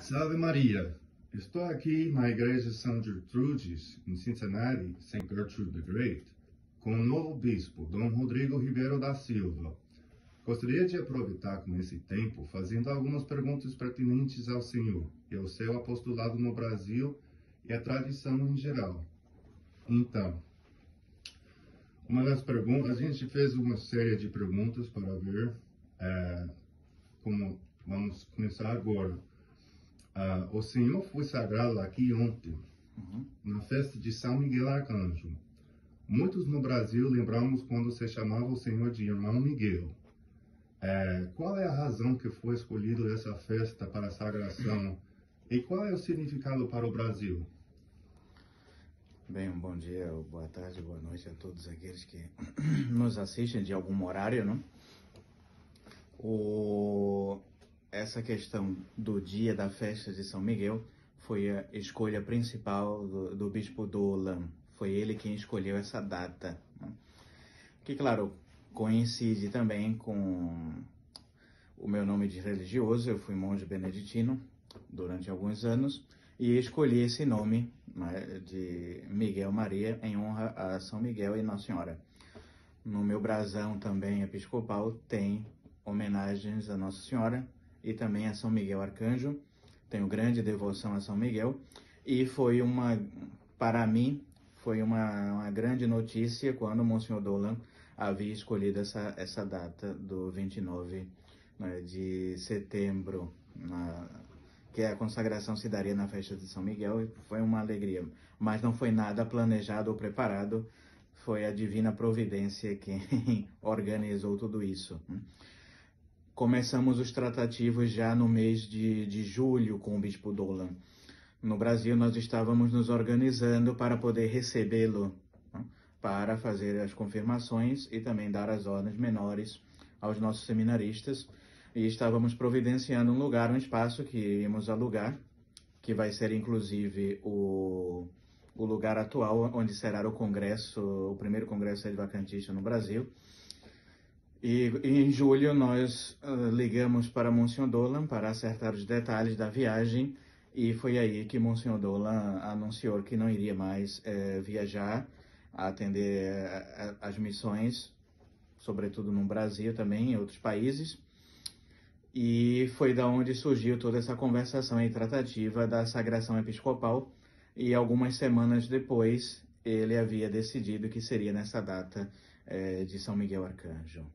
Salve Maria! Estou aqui na Igreja São Gertrudes, em Cincinnati, St. Gertrude the Great, com o novo bispo, Dom Rodrigo Ribeiro da Silva. Gostaria de aproveitar com esse tempo fazendo algumas perguntas pertinentes ao Senhor e ao seu apostolado no Brasil e à tradição em geral. Então, uma das perguntas, a gente fez uma série de perguntas para ver como vamos começar agora. O Senhor foi sagrado aqui ontem, na festa de São Miguel Arcanjo. Muitos no Brasil lembramos quando se chamava o Senhor de Irmão Miguel. Qual é a razão que foi escolhida essa festa para a sagração e qual é o significado para o Brasil? Bem, um bom dia, boa tarde, boa noite a todos aqueles que nos assistem de algum horário, não? Essa questão do dia da festa de São Miguel foi a escolha principal do bispo Dolan. Foi ele quem escolheu essa data, né? Que, claro, coincide também com o meu nome de religioso. Eu fui monge beneditino durante alguns anos e escolhi esse nome, né, de Miguel Maria em honra a São Miguel e Nossa Senhora. No meu brasão também episcopal tem homenagens a Nossa Senhora e também a São Miguel Arcanjo. Tenho grande devoção a São Miguel e para mim, foi uma grande notícia quando o Monsenhor Dolan havia escolhido essa data do 29, né, de setembro, que a consagração se daria na festa de São Miguel, e foi uma alegria. Mas não foi nada planejado ou preparado, foi a divina providência quem organizou tudo isso. Começamos os tratativos já no mês de julho com o bispo Dolan. No Brasil, nós estávamos nos organizando para poder recebê-lo, né, para fazer as confirmações e também dar as ordens menores aos nossos seminaristas. E estávamos providenciando um lugar, um espaço que íamos alugar, que vai ser inclusive o lugar atual onde será o primeiro congresso adventista no Brasil. E em julho nós ligamos para Monsenhor Dolan para acertar os detalhes da viagem, e foi aí que Monsenhor Dolan anunciou que não iria mais viajar a atender as missões, sobretudo no Brasil também, em outros países. E foi da onde surgiu toda essa conversação e tratativa da sagração episcopal, e algumas semanas depois ele havia decidido que seria nessa data de São Miguel Arcanjo.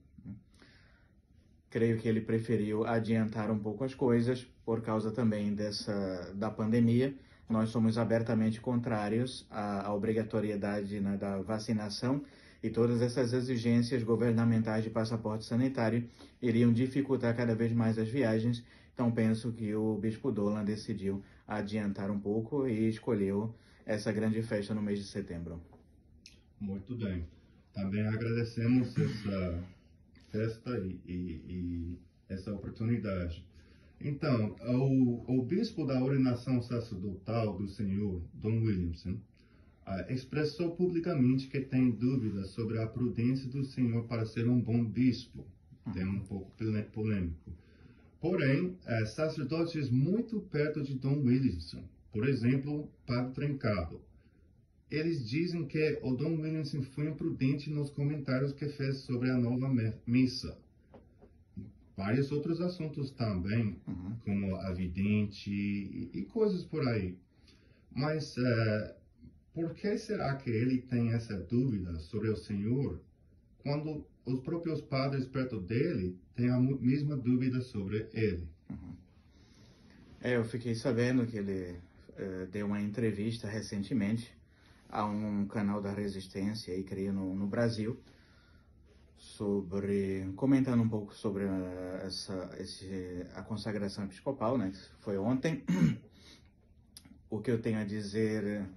Creio que ele preferiu adiantar um pouco as coisas por causa também da pandemia. Nós somos abertamente contrários à obrigatoriedade, né, da vacinação, e todas essas exigências governamentais de passaporte sanitário iriam dificultar cada vez mais as viagens. Então penso que o bispo Dolan decidiu adiantar um pouco e escolheu essa grande festa no mês de setembro. Muito bem. Também agradecemos essa festa e essa oportunidade. Então, o bispo da ordenação sacerdotal do Senhor, Dom Williamson, expressou publicamente que tem dúvidas sobre a prudência do Senhor para ser um bom bispo. Tem um pouco polêmico. Porém, sacerdotes muito perto de Dom Williamson, por exemplo, Padre Trencado, eles dizem que o Dom Williamson foi imprudente nos comentários que fez sobre a nova missa. Vários outros assuntos também, como a vidente e coisas por aí. Mas por que será que ele tem essa dúvida sobre o Senhor, quando os próprios padres perto dele têm a mesma dúvida sobre ele? Eu fiquei sabendo que ele deu uma entrevista recentemente a um canal da Resistência, aí, creio, no Brasil, comentando um pouco sobre a consagração episcopal, né, que foi ontem. O que eu tenho a dizer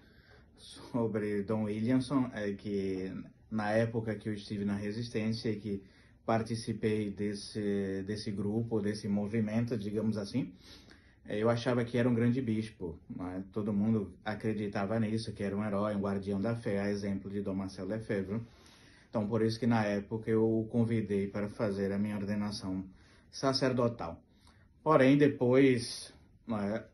sobre Dom Williamson é que, na época que eu estive na Resistência e que participei desse grupo, desse movimento, digamos assim, eu achava que era um grande bispo, né? Todo mundo acreditava nisso, que era um herói, um guardião da fé, a exemplo de Dom Marcelo Lefebvre. Então, por isso que na época eu o convidei para fazer a minha ordenação sacerdotal. Porém, depois, né,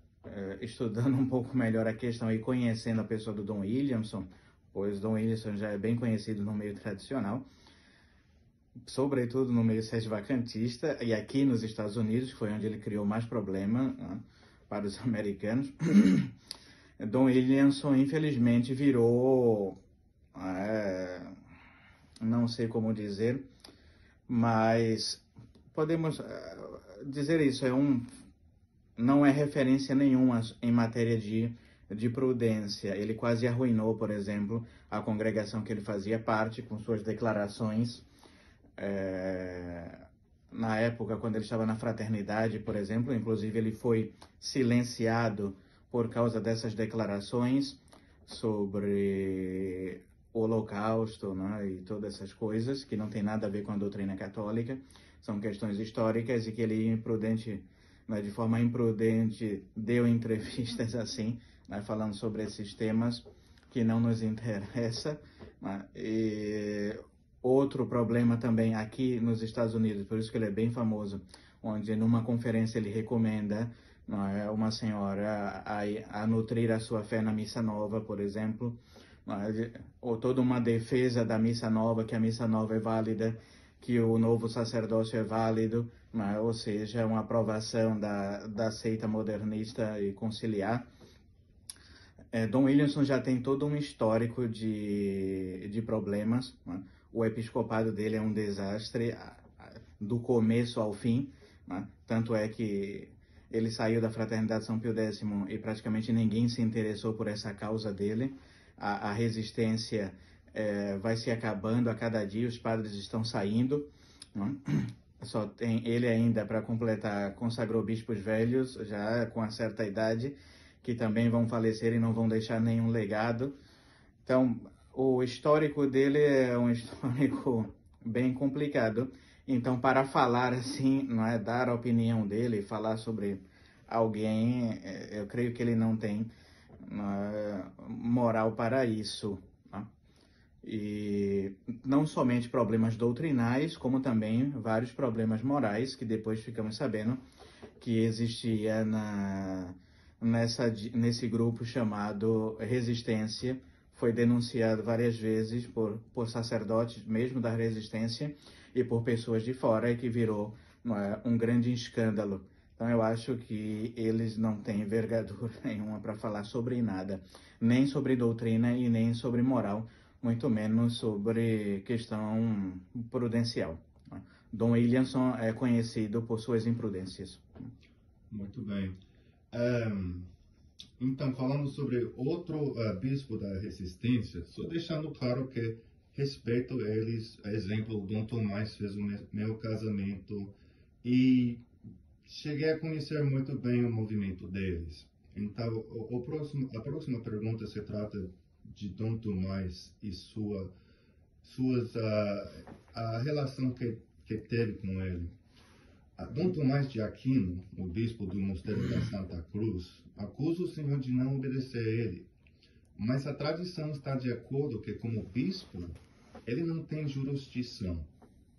estudando um pouco melhor a questão e conhecendo a pessoa do Don Williamson, pois Don Williamson já é bem conhecido no meio tradicional, sobretudo no meio sedevacantista, e aqui nos Estados Unidos, que foi onde ele criou mais problema, né, para os americanos. Don Williamson, infelizmente, virou, não sei como dizer, mas podemos dizer isso, não é referência nenhuma em matéria de prudência. Ele quase arruinou, por exemplo, a congregação que ele fazia parte com suas declarações. Na época, quando ele estava na fraternidade, por exemplo, inclusive ele foi silenciado por causa dessas declarações sobre o Holocausto, né, e todas essas coisas que não tem nada a ver com a doutrina católica, são questões históricas, e que ele imprudente, né, de forma imprudente, deu entrevistas assim, né, falando sobre esses temas que não nos interessa, né. E outro problema também aqui nos Estados Unidos, por isso que ele é bem famoso, onde numa conferência ele recomenda, não é, uma senhora a nutrir a sua fé na missa nova, por exemplo, não é, ou toda uma defesa da missa nova, que a missa nova é válida, que o novo sacerdócio é válido, não é, ou seja, uma aprovação da seita modernista e conciliar. Don Williamson já tem todo um histórico de problemas, né? O episcopado dele é um desastre do começo ao fim, né? Tanto é que ele saiu da Fraternidade São Pio X e praticamente ninguém se interessou por essa causa dele. A resistência vai se acabando a cada dia, os padres estão saindo, né? Só tem ele ainda, para completar, consagrou bispos velhos, já com uma certa idade, que também vão falecer e não vão deixar nenhum legado. Então, o histórico dele é um histórico bem complicado. Então, para falar assim, não é, dar a opinião dele, falar sobre alguém, eu creio que ele não tem moral para isso, né? E não somente problemas doutrinais, como também vários problemas morais, que depois ficamos sabendo que existia nesse grupo chamado Resistência. Foi denunciado várias vezes por sacerdotes mesmo da Resistência e por pessoas de fora, e que virou um grande escândalo. Então eu acho que eles não têm envergadura nenhuma para falar sobre nada, nem sobre doutrina e nem sobre moral, muito menos sobre questão prudencial. Don Williamson é conhecido por suas imprudências. Muito bem. Então, falando sobre outro bispo da Resistência, só deixando claro que respeito eles, exemplo, Dom Tomás fez o meu casamento e cheguei a conhecer muito bem o movimento deles. Então, a próxima pergunta se trata de Dom Tomás e a relação que teve com ele. Dom Tomás de Aquino, o bispo do Mosteiro da Santa Cruz, acusa o Senhor de não obedecer a ele. Mas a tradição está de acordo que, como bispo, ele não tem jurisdição.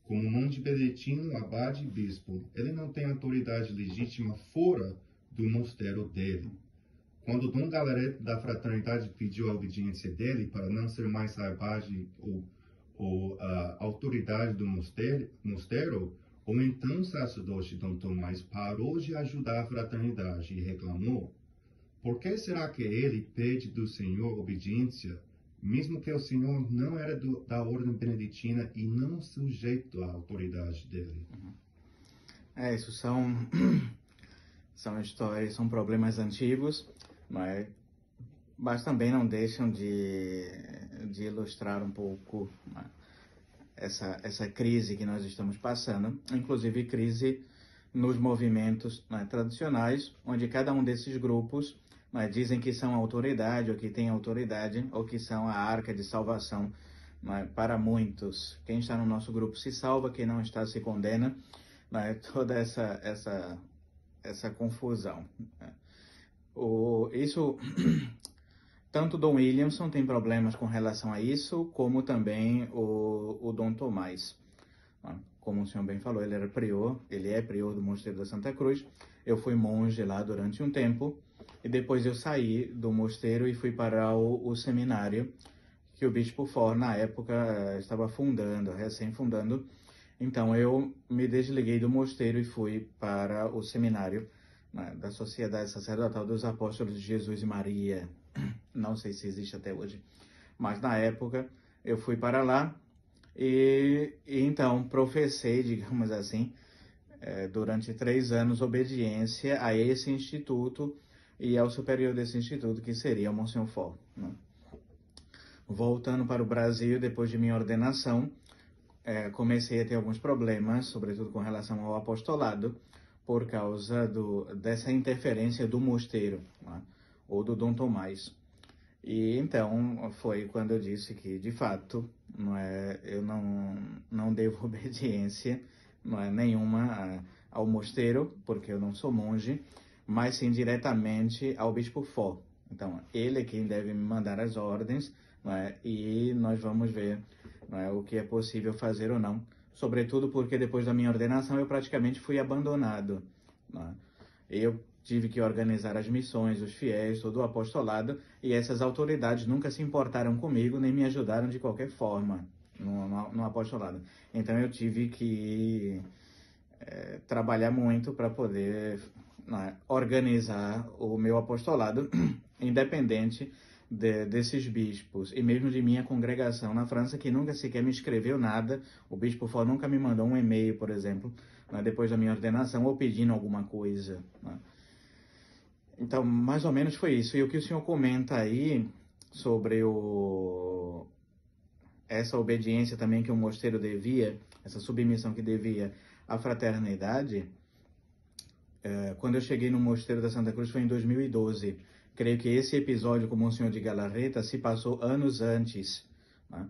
Como monge beneditino, abade e bispo, ele não tem autoridade legítima fora do mosteiro dele. Quando Dom Galareto da Fraternidade pediu a obediência dele para não ser mais a abade ou a autoridade do mosteiro, o então sacerdote Dom Tomás parou de ajudar a fraternidade e reclamou: por que será que ele pede do Senhor obediência, mesmo que o Senhor não era da ordem beneditina e não sujeito à autoridade dele? Isso são histórias, são problemas antigos, mas também não deixam de ilustrar um pouco essa crise que nós estamos passando, inclusive crise nos movimentos tradicionais, onde cada um desses grupos dizem que são autoridade, ou que tem autoridade, ou que são a arca de salvação para muitos. Quem está no nosso grupo se salva, quem não está se condena. Toda essa confusão. Tanto Dom Williamson tem problemas com relação a isso, como também o Dom Tomás. Como o senhor bem falou, ele é prior do Mosteiro da Santa Cruz. Eu fui monge lá durante um tempo, e depois eu saí do mosteiro e fui para o seminário que o Bispo For, na época, estava fundando, recém-fundando. Então eu me desliguei do mosteiro e fui para o seminário, né, da Sociedade Sacerdotal dos Apóstolos de Jesus e Maria. Não sei se existe até hoje, mas na época eu fui para lá e então professei, digamos assim, durante 3 anos, obediência a esse instituto e ao superior desse instituto, que seria o Monsenhor For, né? Voltando para o Brasil, depois de minha ordenação, comecei a ter alguns problemas, sobretudo com relação ao apostolado, por causa dessa interferência do mosteiro, né? Ou do Dom Tomás. E então foi quando eu disse que, de fato, eu não devo obediência, nenhuma ao mosteiro, porque eu não sou monge, mas sim diretamente ao Bispo For. Então, ele é quem deve me mandar as ordens, e nós vamos ver, o que é possível fazer ou não. Sobretudo porque depois da minha ordenação eu praticamente fui abandonado, Eu tive que organizar as missões, os fiéis, todo o apostolado, e essas autoridades nunca se importaram comigo, nem me ajudaram de qualquer forma no apostolado. Então eu tive que trabalhar muito para poder organizar o meu apostolado, independente desses bispos, e mesmo de minha congregação na França, que nunca sequer me escreveu nada. O Bispo For nunca me mandou um e-mail, por exemplo, depois da minha ordenação, ou pedindo alguma coisa. Então, mais ou menos foi isso. E o que o senhor comenta aí sobre essa obediência também que o mosteiro devia, essa submissão que devia à fraternidade, quando eu cheguei no Mosteiro da Santa Cruz foi em 2012. Creio que esse episódio com o Monsenhor de Galarreta se passou anos antes, né?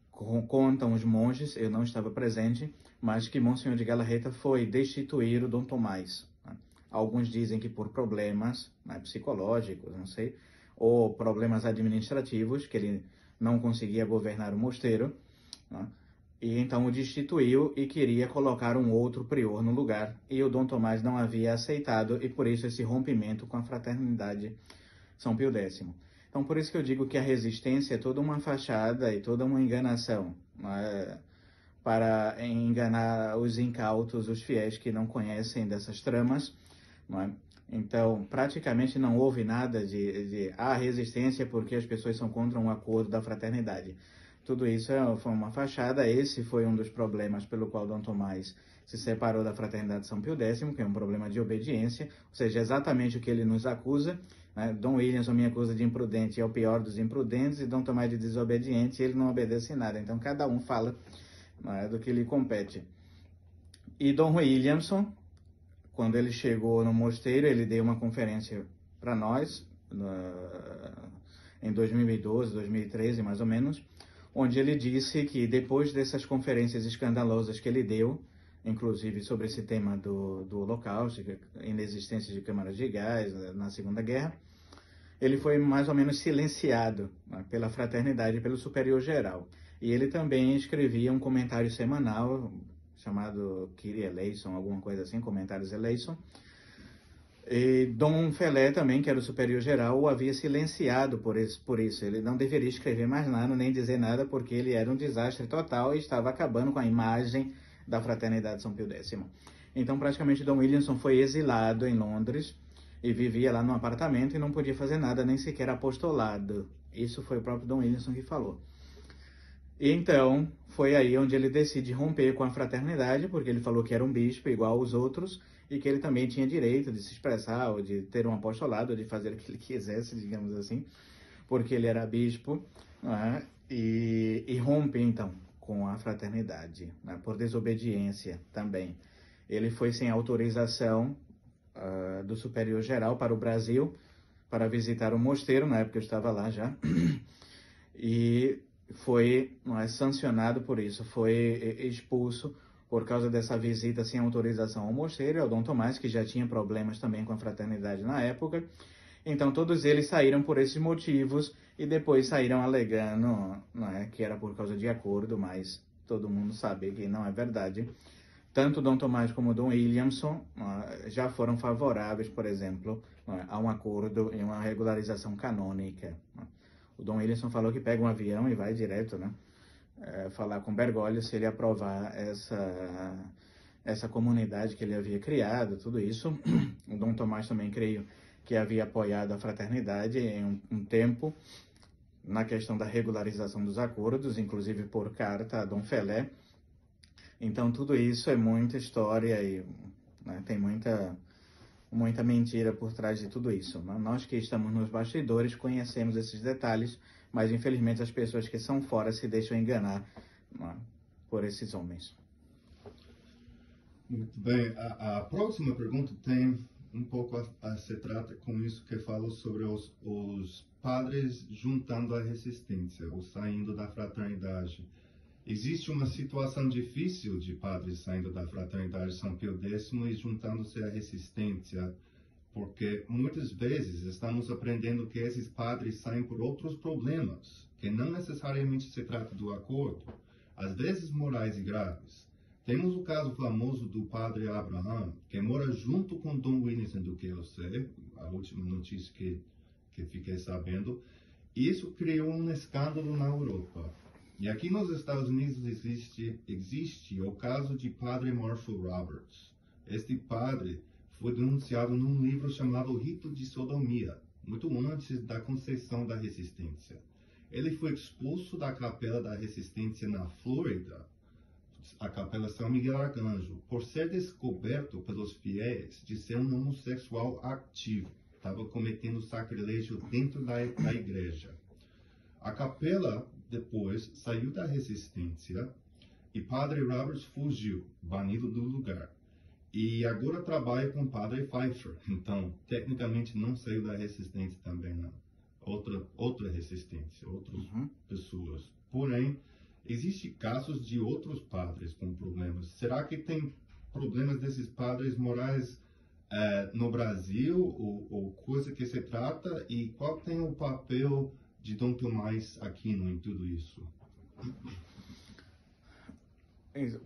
Contam os monges, eu não estava presente, mas que Monsenhor de Galarreta foi destituir o Dom Tomás, né? Alguns dizem que por problemas, psicológicos, não sei, ou problemas administrativos, que ele não conseguia governar o mosteiro, né? E então o destituiu e queria colocar um outro prior no lugar. E o Dom Tomás não havia aceitado, e por isso esse rompimento com a fraternidade São Pio X. Então por isso que eu digo que a resistência é toda uma fachada e toda uma enganação, para enganar os incautos, os fiéis que não conhecem dessas tramas, Então, praticamente não houve nada de resistência porque as pessoas são contra um acordo da fraternidade. Tudo isso foi uma fachada. Esse foi um dos problemas pelo qual Dom Tomás se separou da Fraternidade São Pio X, que é um problema de obediência, ou seja, exatamente o que ele nos acusa, Dom Williamson me acusa de imprudente, é o pior dos imprudentes, e Dom Tomás de desobediente, ele não obedece nada. Então, cada um fala do que lhe compete. E Dom Williamson, quando ele chegou no mosteiro, ele deu uma conferência para nós, em 2012, 2013, mais ou menos, onde ele disse que depois dessas conferências escandalosas que ele deu, inclusive sobre esse tema do Holocausto, inexistência de câmaras de gás na Segunda Guerra, ele foi mais ou menos silenciado pela fraternidade e pelo superior geral. E ele também escrevia um comentário semanal chamado Kyrie Eleison, alguma coisa assim, Comentários Eleison. E Dom Felé também, que era o superior geral, o havia silenciado por isso. Ele não deveria escrever mais nada, nem dizer nada, porque ele era um desastre total e estava acabando com a imagem da Fraternidade São Pio X. Então, praticamente, Dom Williamson foi exilado em Londres e vivia lá num apartamento e não podia fazer nada, nem sequer apostolado. Isso foi o próprio Dom Williamson que falou. E então, foi aí onde ele decide romper com a fraternidade, porque ele falou que era um bispo igual aos outros, e que ele também tinha direito de se expressar, ou de ter um apostolado, ou de fazer o que ele quisesse, digamos assim, porque ele era bispo, e rompe, então, com a fraternidade, por desobediência também. Ele foi sem autorização do superior geral para o Brasil, para visitar o mosteiro, na época eu estava lá já, e foi sancionado por isso, foi expulso por causa dessa visita sem autorização ao mosteiro e ao Dom Tomás, que já tinha problemas também com a fraternidade na época. Então todos eles saíram por esses motivos e depois saíram alegando que era por causa de acordo, mas todo mundo sabe que não é verdade. Tanto Dom Tomás como Dom Williamson já foram favoráveis, por exemplo, não é, a um acordo e uma regularização canônica. Não é? O Dom Williamson falou que pega um avião e vai direto, né, falar com Bergoglio se ele aprovar essa comunidade que ele havia criado, tudo isso. O Dom Tomás também, creio, que havia apoiado a fraternidade em um tempo na questão da regularização dos acordos, inclusive por carta a Dom Felé. Então, tudo isso é muita história e, né, tem muita mentira por trás de tudo isso. Né? Nós que estamos nos bastidores conhecemos esses detalhes, mas infelizmente as pessoas que são fora se deixam enganar, né, por esses homens. Muito bem. A próxima pergunta tem um pouco se trata com isso que falo sobre os padres juntando a resistência, ou saindo da fraternidade. Existe uma situação difícil de padres saindo da fraternidade São Pio X e juntando-se à resistência, porque muitas vezes estamos aprendendo que esses padres saem por outros problemas, que não necessariamente se trata do acordo, às vezes morais e graves. Temos o caso famoso do padre Abraham, que mora junto com Dom Williamson, do que eu sei, a última notícia que fiquei sabendo. Isso criou um escândalo na Europa. E aqui nos Estados Unidos existe o caso de padre Marshall Roberts. Este padre foi denunciado num livro chamado Rito de Sodomia, muito antes da concepção da resistência. Ele foi expulso da capela da resistência na Flórida, a capela São Miguel Arcanjo, por ser descoberto pelos fiéis de ser um homossexual ativo. Estava cometendo sacrilégio dentro da igreja. A capela depois saiu da resistência e padre Roberts fugiu, banido do lugar. E agora trabalha com padre Pfeiffer. Então, tecnicamente não saiu da resistência também, não. Outra resistência, outras pessoas. Porém, existem casos de outros padres com problemas. Será que tem problemas desses padres morais no Brasil, ou coisa que se trata? E qual tem o papel de Dom Tomás Aquino em tudo isso?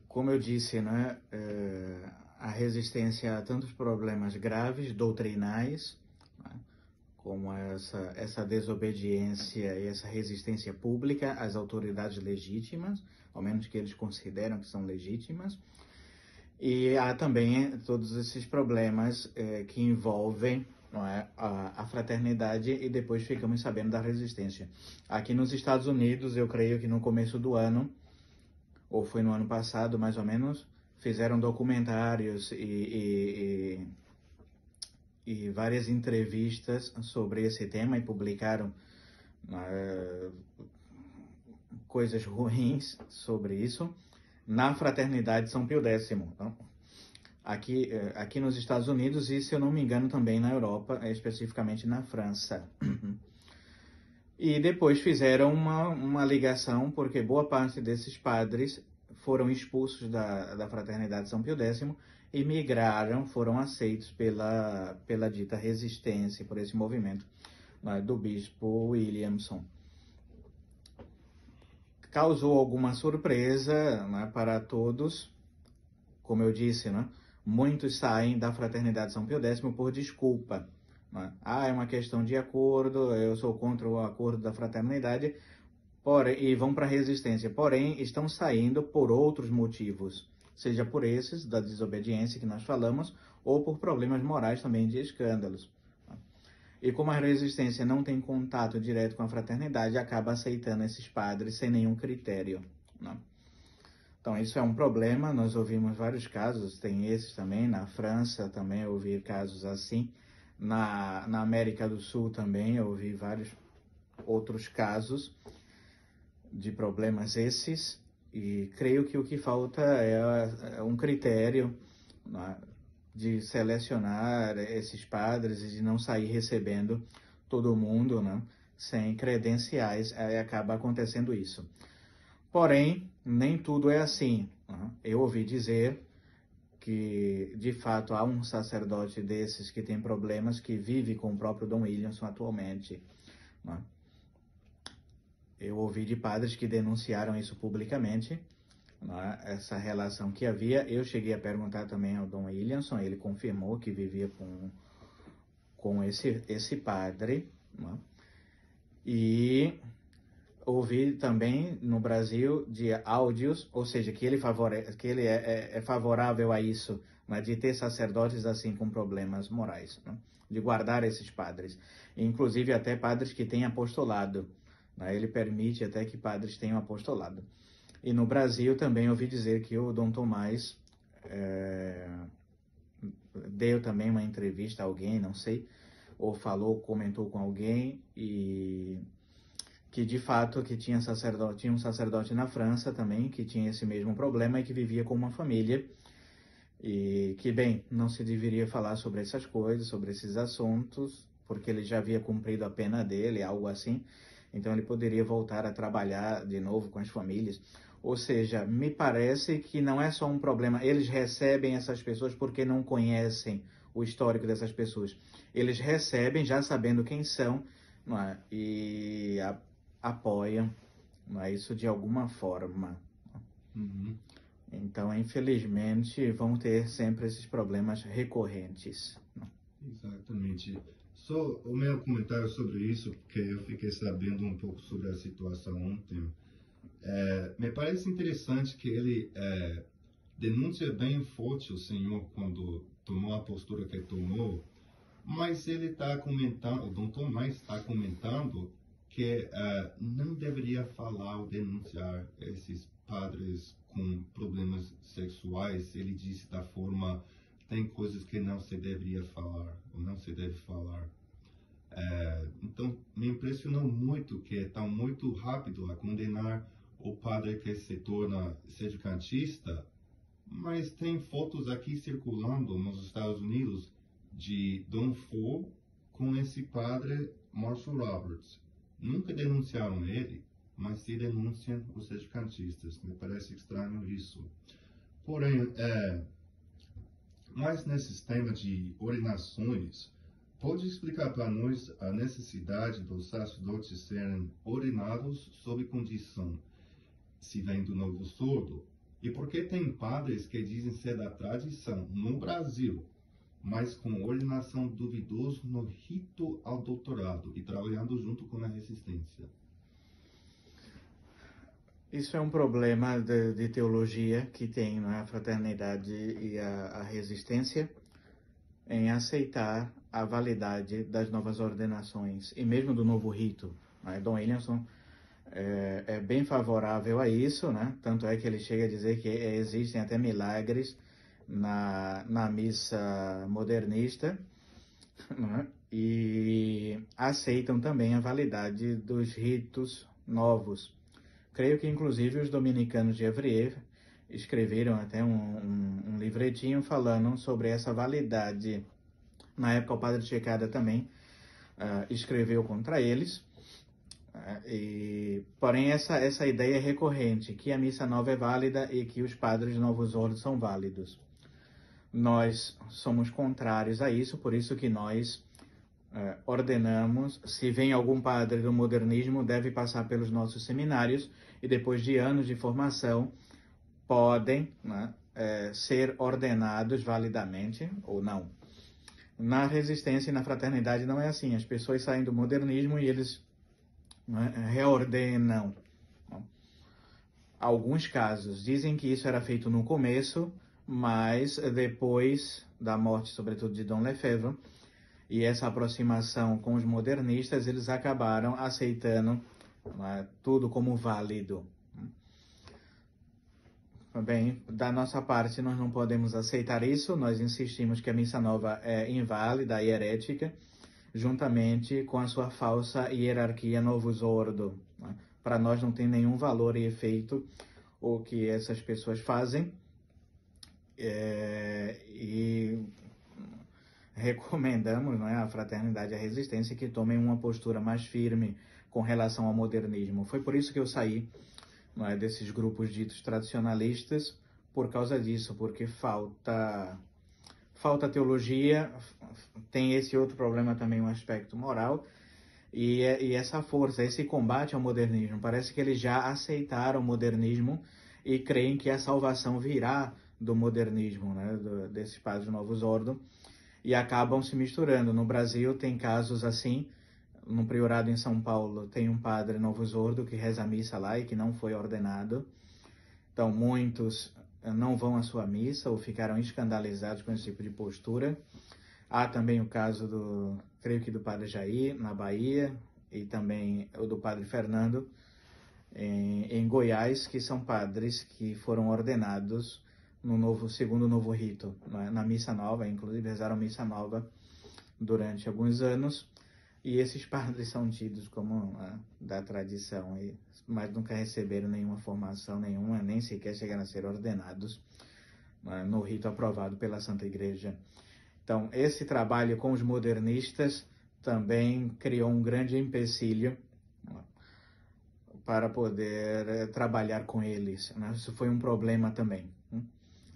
Como eu disse, né, a resistência a tantos problemas graves, doutrinais, né, como essa desobediência e essa resistência pública às autoridades legítimas, ao menos que eles consideram que são legítimas. E há também todos esses problemas que envolvem, não é, a fraternidade, e depois ficamos sabendo da resistência. Aqui nos Estados Unidos, eu creio que no começo do ano, ou foi no ano passado, mais ou menos, fizeram documentários e várias entrevistas sobre esse tema e publicaram coisas ruins sobre isso na Fraternidade São Pio X. Então, aqui nos Estados Unidos e, se eu não me engano, também na Europa, especificamente na França. E depois fizeram uma ligação, porque boa parte desses padres foram expulsos da Fraternidade São Pio X e migraram, foram aceitos pela dita resistência, por esse movimento, né, do bispo Williamson. Causou alguma surpresa, né, para todos. Como eu disse, né, muitos saem da Fraternidade São Pio X por desculpa. Né? É uma questão de acordo, eu sou contra o acordo da fraternidade, e vão para a resistência. Porém, estão saindo por outros motivos, seja por esses, da desobediência que nós falamos, ou por problemas morais também, de escândalos. E como a resistência não tem contato direto com a fraternidade, acaba aceitando esses padres sem nenhum critério. Né? Então, isso é um problema. Nós ouvimos vários casos, tem esses também, na França também eu ouvi casos assim, na América do Sul também eu ouvi vários outros casos de problemas esses, e creio que o que falta é um critério, né, de selecionar esses padres e de não sair recebendo todo mundo, né, sem credenciais. Acaba acontecendo isso. Porém, nem tudo é assim. Né? Eu ouvi dizer que, de fato, há um sacerdote desses que tem problemas, que vive com o próprio Dom Williamson atualmente. Né? Eu ouvi de padres que denunciaram isso publicamente, né, essa relação que havia. Eu cheguei a perguntar também ao Dom Williamson, ele confirmou que vivia com esse padre, né? E ouvi também no Brasil de áudios, ou seja, que ele é favorável a isso, né, de ter sacerdotes assim com problemas morais, né, de guardar esses padres, inclusive até padres que têm apostolado, né, ele permite até que padres tenham apostolado. E no Brasil também ouvi dizer que o Dom Tomás deu também uma entrevista a alguém, não sei, ou comentou com alguém, e que de fato que tinha um sacerdote na França também, que tinha esse mesmo problema e que vivia com uma família, e que, bem, não se deveria falar sobre essas coisas, sobre esses assuntos, porque ele já havia cumprido a pena dele, algo assim, então ele poderia voltar a trabalhar de novo com as famílias. Ou seja, me parece que não é só um problema, eles recebem essas pessoas porque não conhecem o histórico dessas pessoas. Eles recebem já sabendo quem são, não é? E apoiam, não é? Isso de alguma forma. Uhum. Então, infelizmente, vão ter sempre esses problemas recorrentes. Exatamente. Só o meu comentário sobre isso, porque eu fiquei sabendo um pouco sobre a situação ontem. Me parece interessante que ele denuncia bem forte o Senhor quando tomou a postura que tomou, mas ele está comentando, o Dom Tomás está comentando que não deveria falar ou denunciar esses padres com problemas sexuais. Ele disse da forma, tem coisas que não se deveria falar, ou não se deve falar. Então, me impressionou muito que está muito rápido a condenar o padre que se torna sedicantista, mas tem fotos aqui circulando nos Estados Unidos de Don Fo com esse padre Marshall Roberts. Nunca denunciaram ele, mas se denunciam os sedicantistas. Me parece estranho isso. Porém, mais nesses temas de ordenações, pode explicar para nós a necessidade dos sacerdotes serem ordenados sob condição, se vem do novo sordo, e por que tem padres que dizem ser da tradição no Brasil, mas com ordenação duvidosa no rito ao doutorado e trabalhando junto com a resistência? Isso é um problema de teologia que tem, não é, a fraternidade e a resistência em aceitar a validade das novas ordenações e mesmo do novo rito. Né? Dom Williamson é bem favorável a isso, né? Tanto é que ele chega a dizer que existem até milagres na missa modernista, né? E aceitam também a validade dos ritos novos. Creio que inclusive os dominicanos de Évrier escreveram até um livretinho falando sobre essa validade. Na época o padre Checada também escreveu contra eles. Porém, essa ideia é recorrente, que a missa nova é válida e que os padres novos ordos são válidos. Nós somos contrários a isso, por isso que nós ordenamos, se vem algum padre do modernismo, deve passar pelos nossos seminários e depois de anos de formação podem, né, ser ordenados validamente ou não. Na resistência e na fraternidade não é assim, as pessoas saem do modernismo e eles reordenam. Alguns casos dizem que isso era feito no começo, mas depois da morte, sobretudo, de Dom Lefebvre, e essa aproximação com os modernistas, eles acabaram aceitando tudo como válido. Bem, da nossa parte, nós não podemos aceitar isso, nós insistimos que a missa nova é inválida e herética, juntamente com a sua falsa hierarquia Novus Ordo. Para nós não tem nenhum valor e efeito o que essas pessoas fazem, e recomendamos, não é, à fraternidade e à resistência que tomem uma postura mais firme com relação ao modernismo. Foi por isso que eu saí, não é, desses grupos ditos tradicionalistas, por causa disso, porque falta teologia, tem esse outro problema também, um aspecto moral, e essa força, esse combate ao modernismo. Parece que eles já aceitaram o modernismo e creem que a salvação virá do modernismo, né, desses padres novos ordo, e acabam se misturando. No Brasil tem casos assim, no priorado em São Paulo tem um padre novo sordo que reza a missa lá e que não foi ordenado. Então muitos não vão à sua missa ou ficaram escandalizados com esse tipo de postura. Há também o caso do, creio que do padre Jair, na Bahia, e também o do padre Fernando, em Goiás, que são padres que foram ordenados no segundo novo rito, na missa nova, inclusive rezaram missa nova durante alguns anos, e esses padres são tidos como da tradição, mas nunca receberam nenhuma formação nenhuma, nem sequer chegaram a ser ordenados no rito aprovado pela Santa Igreja. Então, esse trabalho com os modernistas também criou um grande empecilho para poder trabalhar com eles. Isso foi um problema também.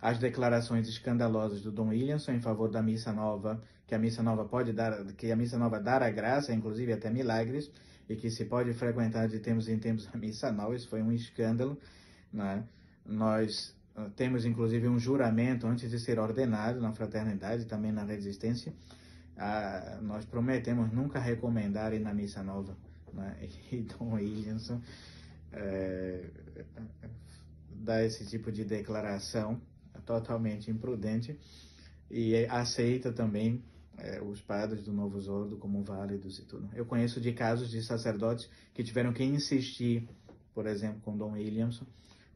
As declarações escandalosas do Dom Williamson em favor da missa nova, que a missa nova pode dar, que a missa nova dará graça, inclusive até milagres, e que se pode frequentar de tempos em tempos a missa nova, isso foi um escândalo, né? Nós temos inclusive um juramento antes de ser ordenado na fraternidade, também na resistência. Nós prometemos nunca recomendar ir na missa nova, né? E Dom Williamson dá esse tipo de declaração totalmente imprudente e aceita também os padres do Novo Sordo como válidos e tudo. Eu conheço de casos de sacerdotes que tiveram que insistir, por exemplo, com Dom Williamson,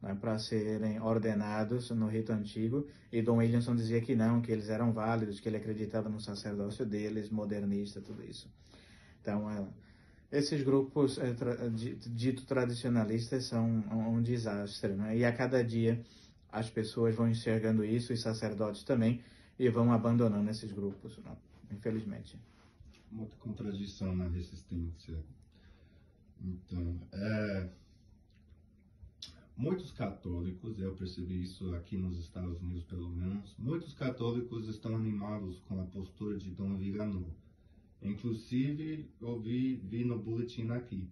né, para serem ordenados no rito antigo, e Dom Williamson dizia que não, que eles eram válidos, que ele acreditava no sacerdócio deles, modernista, tudo isso. Então, esses grupos dito tradicionalistas são um desastre, né? E a cada dia as pessoas vão enxergando isso, os sacerdotes também, e vão abandonando esses grupos, né? Infelizmente. Muita contradição na resistência. Então, muitos católicos, eu percebi isso aqui nos Estados Unidos pelo menos, muitos católicos estão animados com a postura de Dom Vigano. Inclusive, eu vi no boletim aqui.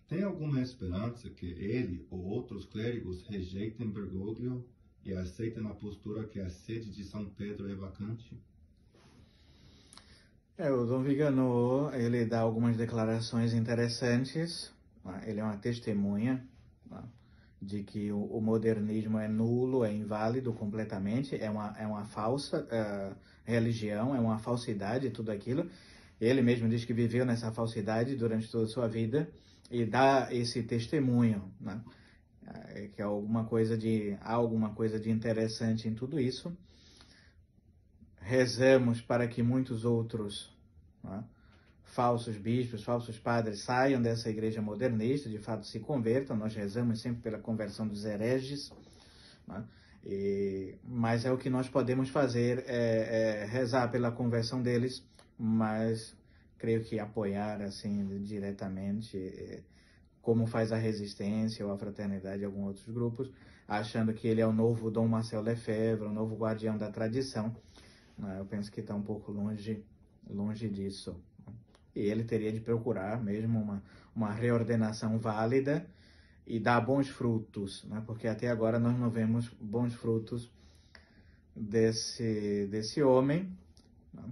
Tem alguma esperança que ele ou outros clérigos rejeitem Bergoglio e aceitem a postura que a sede de São Pedro é vacante? O Dom Vigano, ele dá algumas declarações interessantes, né? Ele é uma testemunha, né, de que o modernismo é nulo, é inválido completamente, é uma falsa religião, é uma falsidade, tudo aquilo. Ele mesmo diz que viveu nessa falsidade durante toda a sua vida e dá esse testemunho, né? Que há alguma coisa de interessante em tudo isso. Rezamos para que muitos outros, né, falsos bispos, falsos padres saiam dessa igreja modernista, de fato se convertam. Nós rezamos sempre pela conversão dos hereges, né? Mas é o que nós podemos fazer, rezar pela conversão deles, mas creio que apoiar assim diretamente, como faz a Resistência ou a Fraternidade e alguns outros grupos, achando que ele é o novo Dom Marcel Lefebvre, o novo guardião da tradição, né? Eu penso que está um pouco longe disso. E ele teria de procurar mesmo uma reordenação válida e dar bons frutos, né? Porque até agora nós não vemos bons frutos desse homem, né?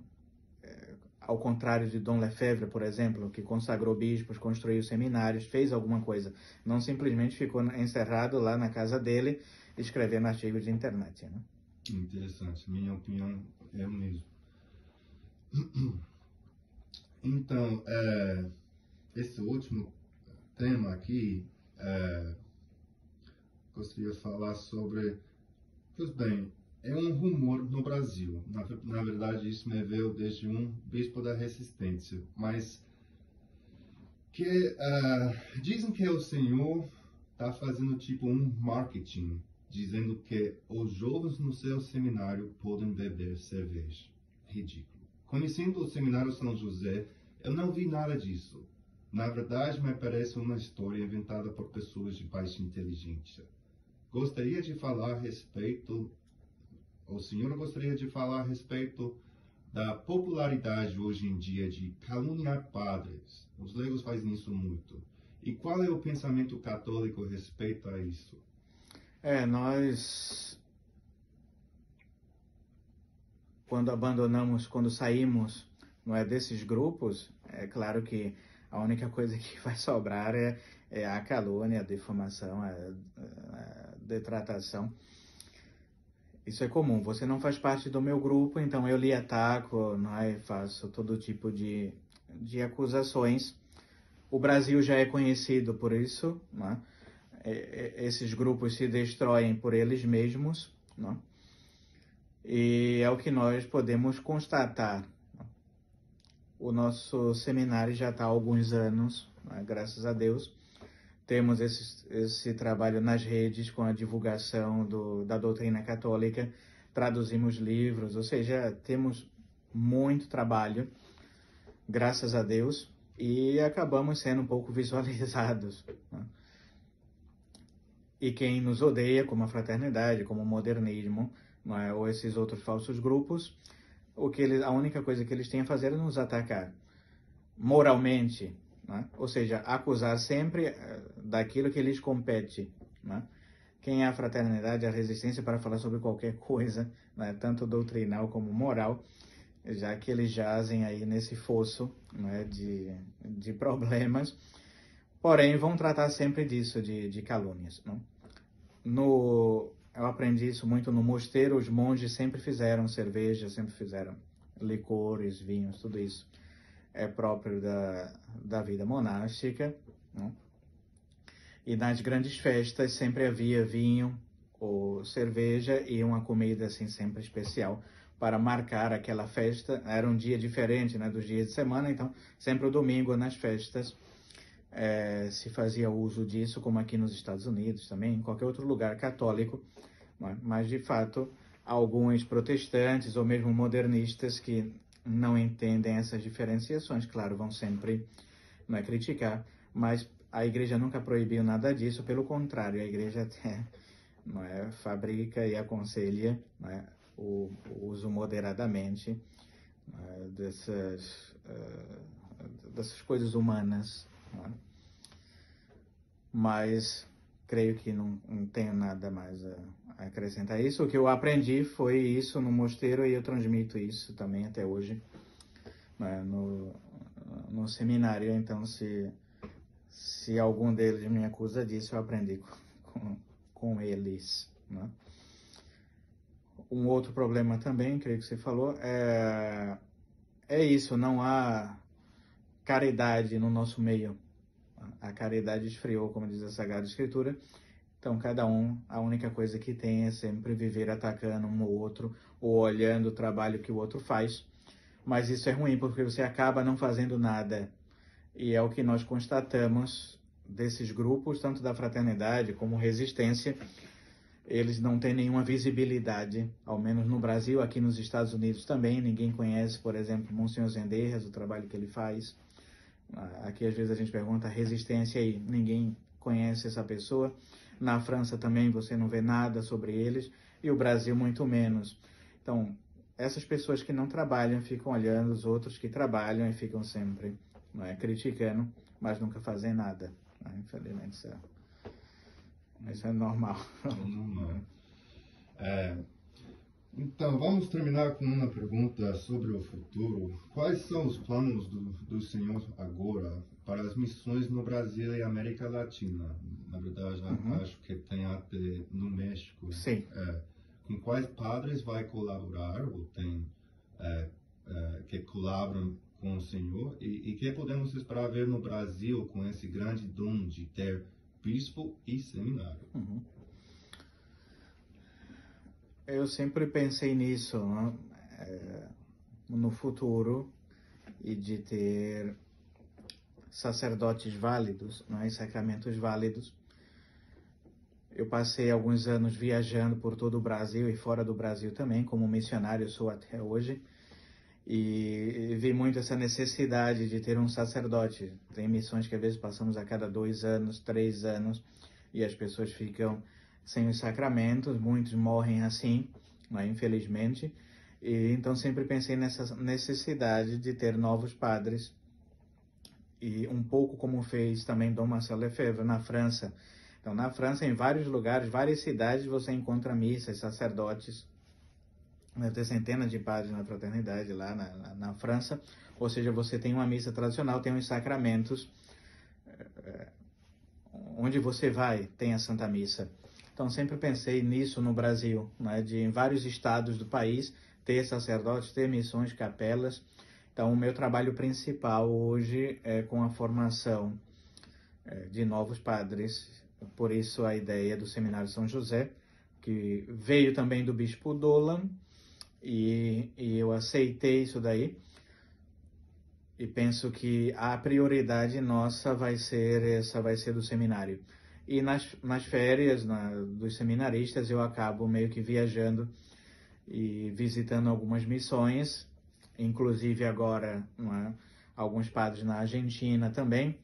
Ao contrário de Dom Lefebvre, por exemplo, que consagrou bispos, construiu seminários, fez alguma coisa. Não simplesmente ficou encerrado lá na casa dele, escrevendo artigos de internet, né? Interessante. Minha opinião é o mesmo. Então, esse último tema aqui, gostaria de falar sobre... Pois bem, é um rumor no Brasil. Na verdade, isso me veio desde um bispo da Resistência. Mas que dizem que o senhor está fazendo tipo um marketing, dizendo que os jovens no seu seminário podem beber cerveja. Ridículo. Conhecendo o Seminário São José, eu não vi nada disso. Na verdade, me parece uma história inventada por pessoas de baixa inteligência. Gostaria de falar a respeito... O senhor gostaria de falar a respeito da popularidade hoje em dia de caluniar padres. Os leigos fazem isso muito. E qual é o pensamento católico a respeito a isso? Nós quando abandonamos, quando saímos, não é, desses grupos, é claro que a única coisa que vai sobrar é a calúnia, a difamação, a detratação. Isso é comum. Você não faz parte do meu grupo, então eu lhe ataco, não é? Faço todo tipo de acusações. O Brasil já é conhecido por isso, não é? Esses grupos se destroem por eles mesmos, não é? E é o que nós podemos constatar. O nosso seminário já está há alguns anos, né? Graças a Deus. Temos esse trabalho nas redes com a divulgação da doutrina católica, traduzimos livros, ou seja, temos muito trabalho, graças a Deus, e acabamos sendo um pouco visualizados, né? E quem nos odeia, como a fraternidade, como o modernismo, não é? Ou esses outros falsos grupos, a única coisa que eles têm a fazer é nos atacar moralmente, né? Ou seja, acusar sempre daquilo que lhes compete, né? Quem é a fraternidade, a resistência para falar sobre qualquer coisa, né? Tanto doutrinal como moral, já que eles jazem aí nesse fosso, né? de problemas, porém vão tratar sempre disso, de calúnias, né? Eu aprendi isso muito no mosteiro. Os monges sempre fizeram cerveja, sempre fizeram licores, vinhos, tudo isso é próprio da vida monástica, né? E nas grandes festas sempre havia vinho ou cerveja e uma comida assim sempre especial para marcar aquela festa. Era um dia diferente, né, dos dias de semana, então sempre o domingo nas festas se fazia uso disso, como aqui nos Estados Unidos também, em qualquer outro lugar católico, mas de fato alguns protestantes ou mesmo modernistas que não entendem essas diferenciações, claro, vão sempre, não é, criticar, mas a igreja nunca proibiu nada disso, pelo contrário, a igreja até, não é, fabrica e aconselha, não é, o uso moderadamente, não é, dessas coisas humanas, não é? Mas creio que não tenho nada mais a acrescentar isso. O que eu aprendi foi isso no mosteiro e eu transmito isso também até hoje, né, no seminário. Então, se algum deles me acusa disso, eu aprendi com eles, né? Um outro problema também, creio que você falou, é isso, não há caridade no nosso meio. A caridade esfriou, como diz a Sagrada Escritura. Então, cada um, a única coisa que tem é sempre viver atacando um ou outro, ou olhando o trabalho que o outro faz. Mas isso é ruim, porque você acaba não fazendo nada. E é o que nós constatamos desses grupos, tanto da fraternidade como resistência. Eles não têm nenhuma visibilidade, ao menos no Brasil, aqui nos Estados Unidos também. Ninguém conhece, por exemplo, Monsenhor Zendejas, o trabalho que ele faz. Aqui, às vezes, a gente pergunta a resistência aí. Ninguém conhece essa pessoa. Na França também você não vê nada sobre eles. E o Brasil, muito menos. Então, essas pessoas que não trabalham ficam olhando os outros que trabalham e ficam sempre, não é, criticando, mas nunca fazem nada. Infelizmente, isso é normal. Normal. Então, vamos terminar com uma pergunta sobre o futuro. Quais são os planos do Senhor agora para as missões no Brasil e América Latina? Na verdade, acho que tem até no México. Sim. Com quais padres vai colaborar ou tem que colaboram com o Senhor? E que podemos esperar ver no Brasil com esse grande dom de ter bispo e seminário? Eu sempre pensei nisso, né? No futuro, e de ter sacerdotes válidos, né? E sacramentos válidos. Eu passei alguns anos viajando por todo o Brasil e fora do Brasil também, como missionário sou até hoje, e vi muito essa necessidade de ter um sacerdote. Tem missões que às vezes passamos a cada 2 anos, 3 anos, e as pessoas ficam sem os sacramentos, muitos morrem assim, né, infelizmente. E então sempre pensei nessa necessidade de ter novos padres, e um pouco como fez também Dom Marcel Lefebvre na França. Então, na França, em vários lugares, várias cidades, você encontra missas, sacerdotes ter centenas de padres na fraternidade lá na França, ou seja, você tem uma missa tradicional, tem os sacramentos, onde você vai, tem a Santa Missa. Então, sempre pensei nisso no Brasil, né, de em vários estados do país ter sacerdotes, ter missões, capelas. Então, o meu trabalho principal hoje é com a formação de novos padres, por isso a ideia do Seminário São José, que veio também do Bispo Dolan, e eu aceitei isso daí, e penso que a prioridade nossa vai ser do seminário. E nas férias dos seminaristas eu acabo meio que viajando e visitando algumas missões, inclusive agora alguns padres na Argentina também,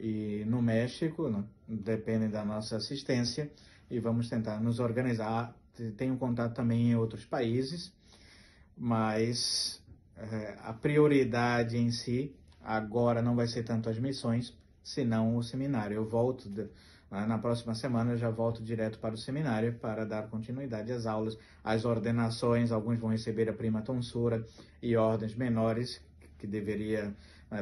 e no México, dependem da nossa assistência, e vamos tentar nos organizar. Tenho contato também em outros países, mas a prioridade em si agora não vai ser tanto as missões, senão o seminário. Eu volto, na próxima semana eu já volto direto para o seminário para dar continuidade às aulas, às ordenações. Alguns vão receber a prima tonsura e ordens menores, que deveria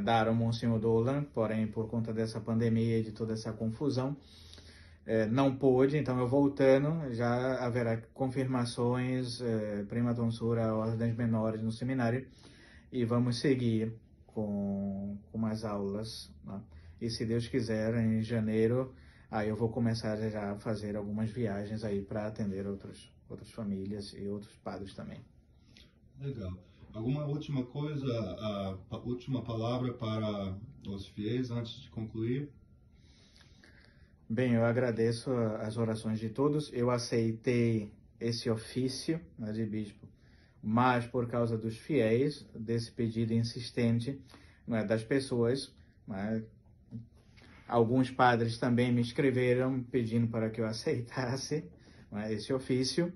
dar ao Monsenhor Dolan, porém por conta dessa pandemia e de toda essa confusão, não pôde. Então eu voltando, já haverá confirmações, prima tonsura, ordens menores no seminário, e vamos seguir com as aulas, né? E se Deus quiser, em janeiro, aí eu vou começar já a fazer algumas viagens aí para atender outras famílias e outros padres também. Legal. Alguma última coisa, a última palavra para os fiéis antes de concluir? Bem, eu agradeço as orações de todos. Eu aceitei esse ofício, né, de bispo, mas por causa dos fiéis, desse pedido insistente, né, das pessoas, né. Alguns padres também me escreveram pedindo para que eu aceitasse, né, esse ofício,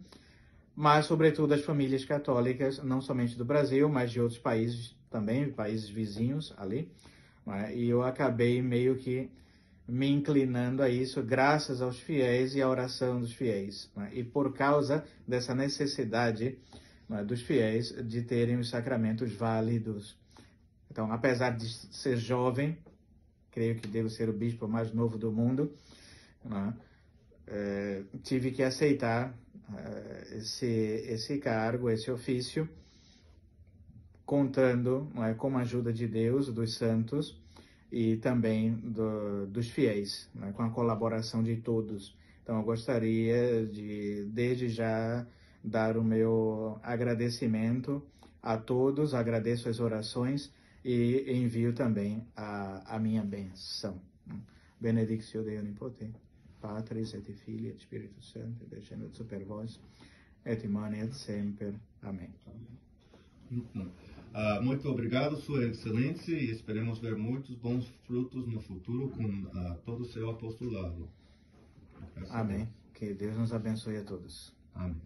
mas sobretudo as famílias católicas, não somente do Brasil, mas de outros países também, países vizinhos ali, né, e eu acabei meio que me inclinando a isso graças aos fiéis e à oração dos fiéis, né, e por causa dessa necessidade, né, dos fiéis de terem os sacramentos válidos. Então, apesar de ser jovem, creio que devo ser o bispo mais novo do mundo, né, tive que aceitar esse cargo, esse ofício, contando, né, com a ajuda de Deus, dos santos, e também dos fiéis, né, com a colaboração de todos. Então, eu gostaria de, desde já, dar o meu agradecimento a todos, agradeço as orações e envio também a minha benção. Benedictio Dei Onipotente, Patris et Filii et Spiritus Sancti, descendat super vos, et manet semper. Amém. Muito obrigado, Sua Excelência, e esperemos ver muitos bons frutos no futuro com todo o seu apostolado. Amém. Que Deus nos abençoe a todos. Amém.